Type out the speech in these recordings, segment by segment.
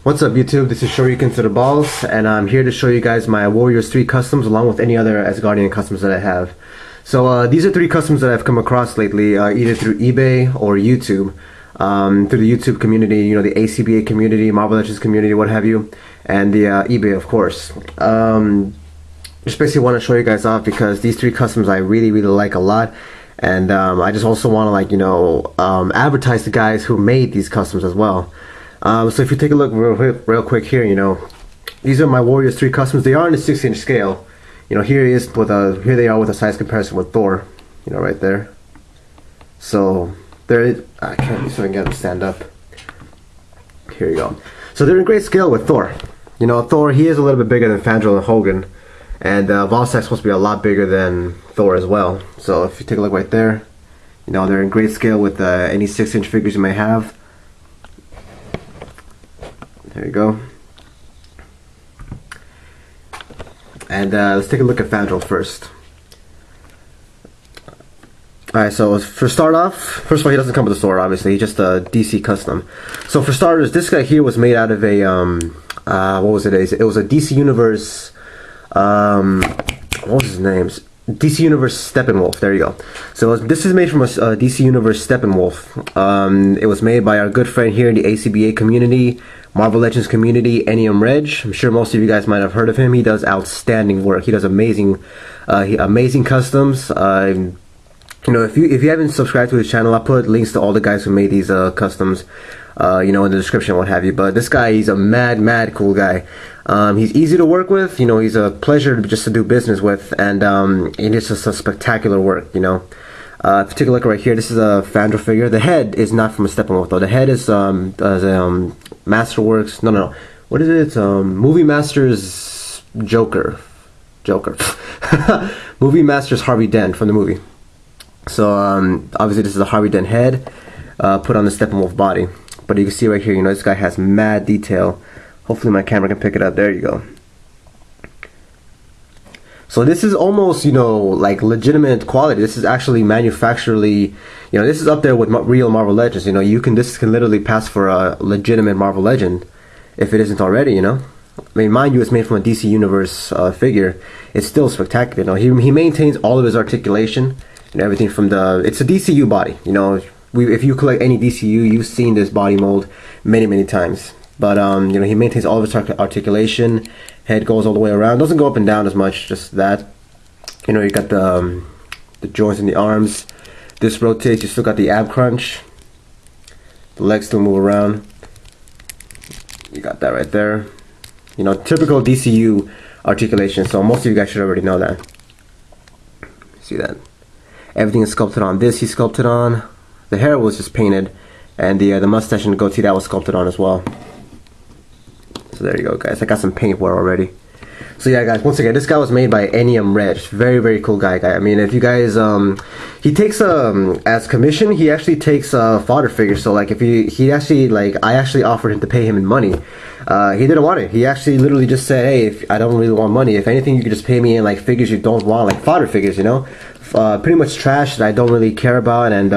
What's up YouTube, this is Shoryuken to the balls, and I'm here to show you guys my Warriors 3 customs along with any other Asgardian customs that I have. So these are 3 customs that I've come across lately, either through eBay or YouTube. Through the YouTube community, you know, the ACBA community, Marvel Legends community, what have you, and the eBay, of course. Just basically want to show you guys off because these 3 customs I really like a lot, and I just also want to, like, you know, advertise the guys who made these customs as well. So if you take a look real quick here, you know, these are my Warriors 3 customs. They are in a 6-inch scale. You know, here they are with a size comparison with Thor, you know, right there. So I can't so I can get them to stand up. Here you go. So they're in great scale with Thor. You know, Thor, he is a little bit bigger than Fandral and Hogun, and Volstagg's supposed to be a lot bigger than Thor as well. So if you take a look right there, you know, they're in great scale with any 6-inch figures you may have. There you go. And let's take a look at Fandral first. Alright, so for start off, first of all, he doesn't come with a sword, obviously. He's just a DC custom. So for starters, this guy here was made out of a, what was it? It was a DC Universe, what was his name? DC Universe Steppenwolf, there you go. So this is made from a DC Universe Steppenwolf. It was made by our good friend here in the ACBA community, Marvel Legends community, Eniamrej. I'm sure most of you guys might have heard of him. He does outstanding work. He does amazing customs. You know, if you haven't subscribed to his channel, I'll put links to all the guys who made these customs, you know, in the description, what have you. But this guy, he's a mad cool guy. He's easy to work with. You know, he's a pleasure just to do business with, and it's just a spectacular work. You know, if you take a look right here, this is a Fandral figure. The head is not from a Steppenwolf though. The head is Masterworks. No. What is it? Movie Masters Joker. Movie Masters Harvey Dent from the movie. So obviously this is a Harvey Dent head put on the Steppenwolf body. But you can see right here, you know, this guy has mad detail. Hopefully my camera can pick it up. There you go. So this is almost, you know, like legitimate quality. This is actually manufacturally, you know, this is up there with real Marvel Legends. You know, this can literally pass for a legitimate Marvel Legend if it isn't already, you know. I mean, mind you, it's made from a DC Universe figure. It's still spectacular. You know, he maintains all of his articulation and everything from it's a DCU body. You know, if you collect any DCU, you've seen this body mold many times. But you know, he maintains all of his articulation. Head goes all the way around. Doesn't go up and down as much. Just that. You know, you got the joints in the arms. This rotates. You still got the ab crunch. The legs still move around. You got that right there. You know, typical DCU articulation. So most of you guys should already know that. See that? Everything is sculpted on. This he sculpted on. The hair was just painted, and the mustache and the goatee, that was sculpted on as well. So there you go, guys. I got some paint for already. So yeah, guys. Once again, this guy was made by Eniamrej. Very cool guy. I mean, if you guys, he takes as commission, he actually takes fodder figures. So like, if he actually, like, I actually offered him to pay him in money. He didn't want it. He actually literally just said, hey, if I don't really want money, if anything, you could just pay me in like figures you don't want, like fodder figures, you know, pretty much trash that I don't really care about, and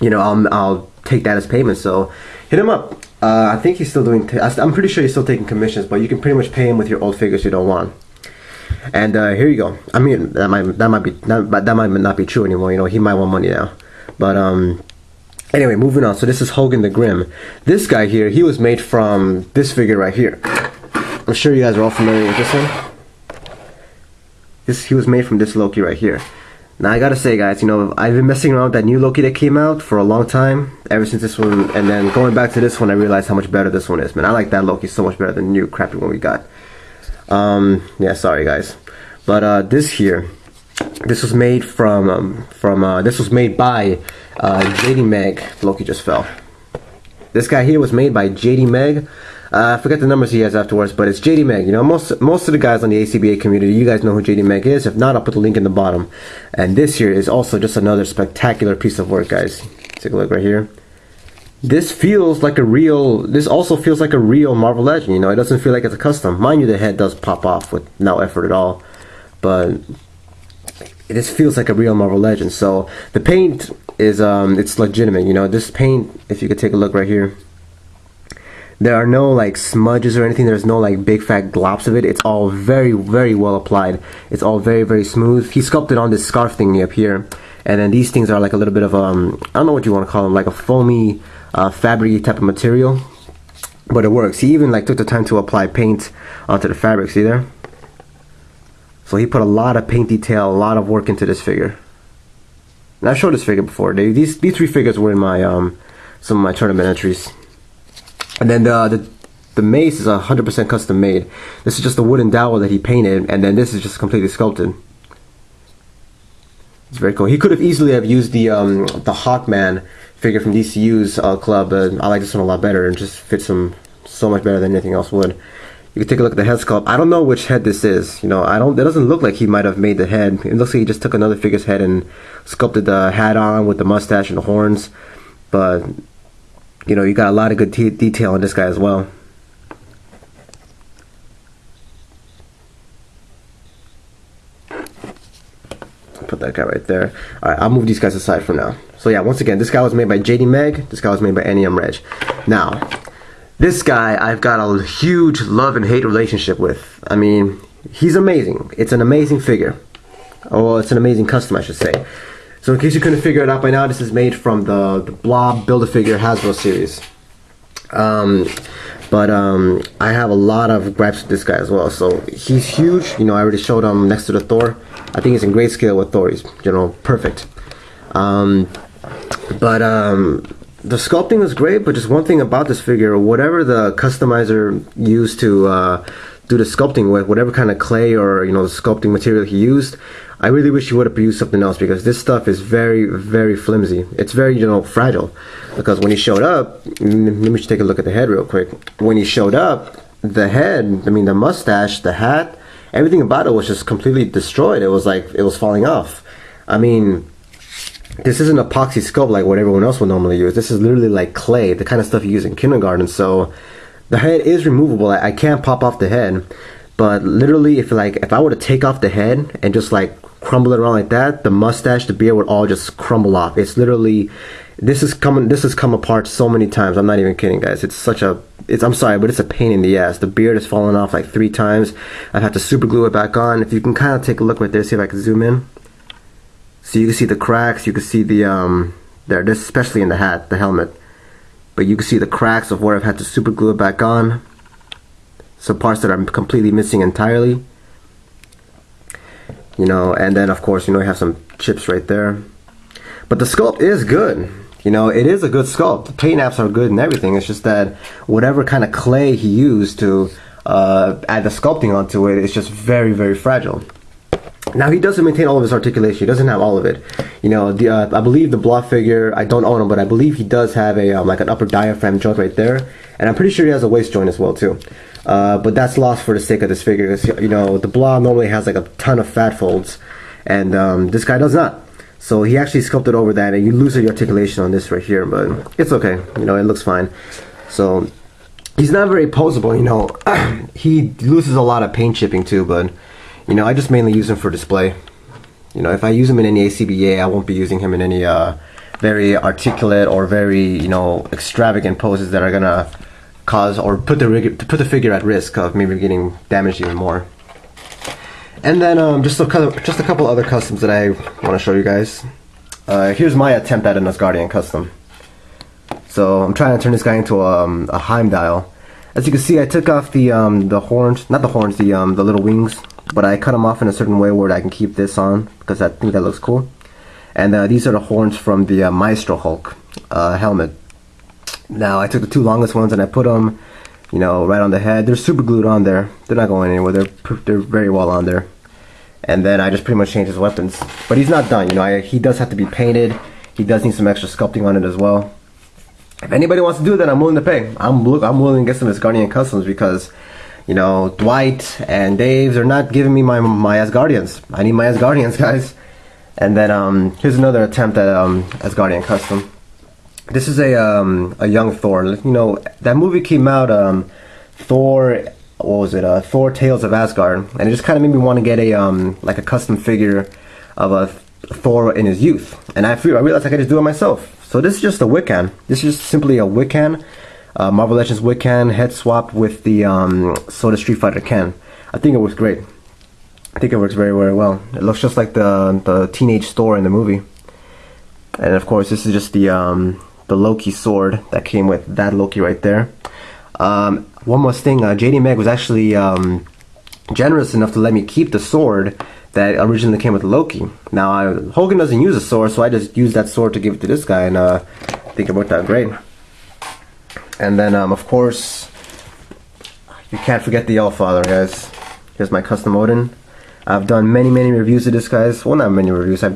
you know, I'll take that as payment. So hit him up. I think he's still doing. I'm pretty sure he's still taking commissions, but you can pretty much pay him with your old figures you don't want. And here you go. I mean, that might not be true anymore. You know, he might want money now. But anyway, moving on. So this is Hogun the Grim. This guy here, he was made from this figure right here. I'm sure you guys are all familiar with this one. He was made from this Loki right here. Now I gotta say, guys, you know, I've been messing around with that new Loki that came out for a long time, ever since this one, and then going back to this one, I realized how much better this one is. Man, I like that Loki so much better than the new crappy one we got. Yeah, sorry guys, but this here, this was made this was made by Eniamrej. Loki just fell. This guy here was made by Eniamrej. I forget the numbers he has afterwards, but it's Eniamrej. You know, most of the guys on the ACBA community, you guys know who Eniamrej is. If not, I'll put the link in the bottom. And this here is also just another spectacular piece of work, guys. Take a look right here. This feels like a real. This also feels like a real Marvel Legend. You know, it doesn't feel like it's a custom. Mind you, the head does pop off with no effort at all, but this feels like a real Marvel Legend. So the paint is it's legitimate. You know, this paint, if you could take a look right here. There are no like smudges or anything. There's no like big fat globs of it. It's all very, very well applied. It's all very, very smooth. He sculpted on this scarf thingy up here, and then these things are like a little bit of I don't know what you want to call them, like a foamy, fabric-y type of material. But it works. He even like took the time to apply paint onto the fabric. See there? So he put a lot of paint detail, a lot of work into this figure. And I've showed this figure before. These three figures were in my some of my tournament entries. And then the mace is 100% custom made. This is just a wooden dowel that he painted, and then this is just completely sculpted. It's very cool. He could have easily have used the Hawkman figure from DCU's club, but I like this one a lot better. It just fits him so much better than anything else would. You can take a look at the head sculpt. I don't know which head this is. You know, it doesn't look like he might have made the head. It looks like he just took another figure's head and sculpted the hat on with the mustache and the horns. But you know, you got a lot of good detail on this guy as well. Put that guy right there. Alright, I'll move these guys aside for now. So yeah, once again, this guy was made by Eniamrej. This guy was made by Eniamrej. Now, this guy I've got a huge love and hate relationship with. I mean, he's amazing. It's an amazing figure. Oh, it's an amazing custom, I should say. So in case you couldn't figure it out by now, this is made from the Blob Build-A-Figure Hasbro series. I have a lot of gripes with this guy as well. So he's huge. You know, I already showed him next to the Thor. I think he's in great scale with Thor. He's, you know, perfect. The sculpting is great, but just one thing about this figure, whatever the customizer used to do the sculpting with, whatever kind of clay or, you know, sculpting material he used, I really wish he would have used something else, because this stuff is very, very flimsy. It's very, you know, fragile. Because when he showed up, let me just take a look at the head real quick. When he showed up, the head, I mean the mustache, the hat, everything about it was just completely destroyed. It was like it was falling off. I mean, this isn't epoxy sculpt like what everyone else would normally use. This is literally like clay, the kind of stuff you use in kindergarten. So the head is removable. I can't pop off the head, but literally if I were to take off the head and just like crumble it around like that, the mustache, the beard would all just crumble off. It's literally, this has come apart so many times. I'm not even kidding, guys. I'm sorry, but it's a pain in the ass. The beard has fallen off like 3 times. I've had to super glue it back on. If you can kind of take a look right there, see if I can zoom in. So you can see the cracks, you can see the this especially in the hat, the helmet. But you can see the cracks of where I've had to super glue it back on. Some parts that are completely missing entirely. You know, and then of course, you know, you have some chips right there. But the sculpt is good. You know, it is a good sculpt. The paint apps are good and everything. It's just that whatever kind of clay he used to add the sculpting onto it, it's just very, very fragile. Now, he doesn't maintain all of his articulation. He doesn't have all of it. You know, I believe the Blob figure, I don't own him, but I believe he does have a like an upper diaphragm joint right there. And I'm pretty sure he has a waist joint as well, too. But that's lost for the sake of this figure. Because, you know, the Blob normally has like a ton of fat folds. And this guy does not. So he actually sculpted over that. And you lose the articulation on this right here. But it's okay. You know, it looks fine. So he's not very posable, you know. He loses a lot of paint chipping, too, but you know, I just mainly use him for display. You know, if I use him in any ACBA, I won't be using him in any very articulate or very, you know, extravagant poses that are gonna cause or put the figure at risk of maybe getting damaged even more. And then just a couple other customs that I want to show you guys. Here's my attempt at an Asgardian custom. So I'm trying to turn this guy into a Heimdall. As you can see, I took off the horns, not the horns, the little wings. But I cut them off in a certain way where I can keep this on, because I think that looks cool. And these are the horns from the Maestro Hulk helmet. Now I took the 2 longest ones and I put them, you know, right on the head. They're super glued on there. They're not going anywhere. They're very well on there. And then I just pretty much changed his weapons. But he's not done. You know, he does have to be painted. He does need some extra sculpting on it as well. If anybody wants to do that, I'm willing to pay. I'm willing to get some Asgardian customs, because you know, Dwight and Dave, they're not giving me my Asgardians. I need my Asgardians, guys. And then here's another attempt at Asgardian custom. This is a young Thor. You know, that movie came out, Thor, what was it? Thor Tales of Asgard, and it just kind of made me want to get a like a custom figure of a Thor in his youth. And I realized I could just do it myself. So this is just a Wiccan. This is just simply a Wiccan. Marvel Legends Wiccan head swapped with the Soda Street Fighter Ken. I think it works great. I think it works very, very well. It looks just like the teenage Thor in the movie. And of course, this is just the Loki sword that came with that Loki right there. One more thing, Eniamrej was actually generous enough to let me keep the sword that originally came with Loki. Now, Hogun doesn't use a sword, so I just used that sword to give it to this guy, and I think it worked out great. And then, of course, you can't forget the Allfather, guys. Here's my custom Odin. I've done many reviews of this, guys. Well, not many reviews. I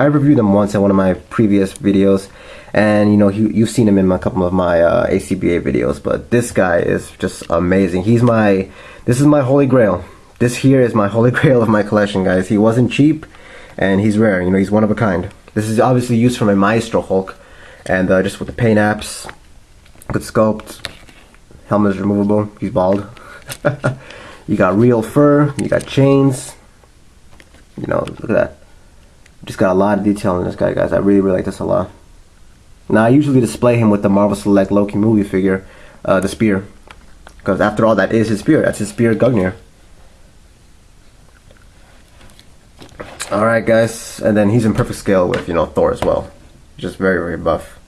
reviewed them once in one of my previous videos, and you know, you've seen him in a couple of my ACBA videos. But this guy is just amazing. This is my holy grail. This here is my holy grail of my collection, guys. He wasn't cheap, and he's rare. You know, he's one of a kind. This is obviously used from a Maestro Hulk, and just with the paint apps, good sculpt. Helmet is removable. He's bald. You got real fur. You got chains. You know, look at that. Just got a lot of detail in this guy, guys. I really like this a lot. Now, I usually display him with the Marvel Select Loki movie figure, the spear. Because after all, that is his spear. That's his spear, Gungnir. Alright, guys. And then he's in perfect scale with, you know, Thor as well. Just very buff.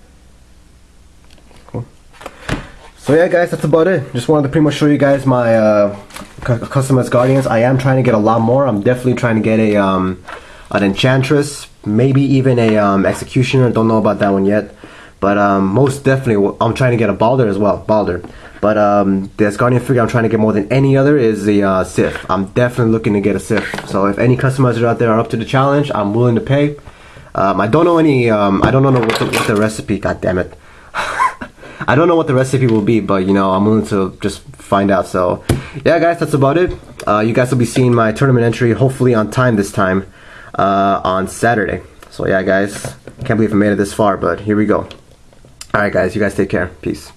Cool. So yeah, guys, that's about it. Just wanted to pretty much show you guys my custom Asgardians. I am trying to get a lot more. I'm definitely trying to get a an Enchantress, maybe even a Executioner. Don't know about that one yet, but most definitely I'm trying to get a Balder as well. Balder. But the Asgardian figure I'm trying to get more than any other is the Sif. I'm definitely looking to get a Sif. So if any customizers out there are up to the challenge, I'm willing to pay. I don't know any. I don't know what the recipe. God damn it. I don't know what the recipe will be, but you know, I'm willing to just find out. So yeah, guys, that's about it. You guys will be seeing my tournament entry hopefully on time this time on Saturday. So yeah, guys, can't believe I made it this far, but here we go. Alright, guys, you guys take care. Peace.